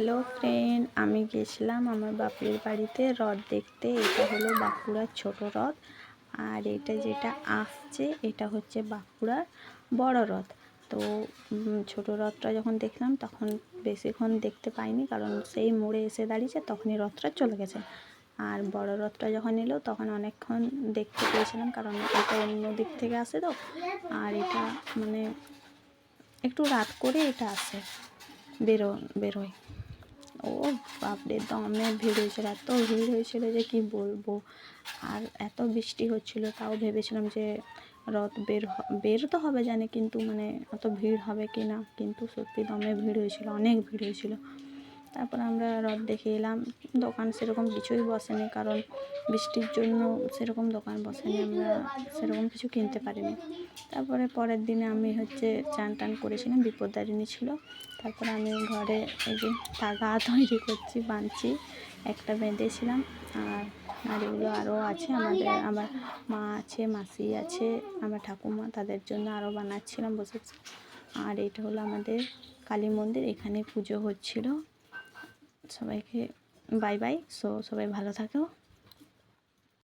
Hello friend, আমি গেছিলাম আমার বাপের বাড়িতে রথ দেখতে। এটা হলো বাঁকুড়ার ছোট রথ, আর এটা যেটা আসছে এটা হচ্ছে বাঁকুড়ার বড় রথ। তো ছোট রথটা যখন দেখলাম তখন বেশিক্ষণ দেখতে পাইনি, কারণ সেই মোড়ে এসে দাঁড়িয়েছে তখনই রথটা চলে গেছে। আর বড় রথটা যখন এলো তখন অনেকক্ষণ দেখতে পেয়েছিলাম, কারণ এটা অন্য দিক থেকে আসে তো, আর এটা মানে একটু রাত করে এটা আসে বেরোয়। ও বাপরে, দমে ভিড় হয়েছিল, এত ভিড় হয়েছিল যে কি বলবো। আর এত বৃষ্টি হচ্ছিল, তাও ভেবেছিলাম যে রথ বের তো হবে জানি, কিন্তু মানে এত ভিড় হবে কি না, কিন্তু সত্যি দমে ভিড় হয়েছিল, অনেক ভিড় হয়েছিল। তারপর আমরা রথ দেখে এলাম। দোকান সেরকম কিছুই বসেনি, কারণ বৃষ্টির জন্য সেরকম দোকান বসেনি, আমরা সেরকম কিছু কিনতে পারিনি। তারপরে পরের দিনে আমি চান টান করেছিলাম, বিপত্তারিণী ছিল। তারপর আমি ঘরে এই যে তাগা তৈরি করছি, বাঁধছি, একটা বেঁধেছিলাম। আর এগুলো আরও আছে, আমার মা আছে, মাসি আছে, আমার ঠাকুমা, তাদের জন্য আরও বানাচ্ছিলাম বসে। আর এটা হলো আমাদের কালী মন্দির, এখানে পুজো হচ্ছিল। সবাইকে বাই বাই। সবাই ভালো থাকো।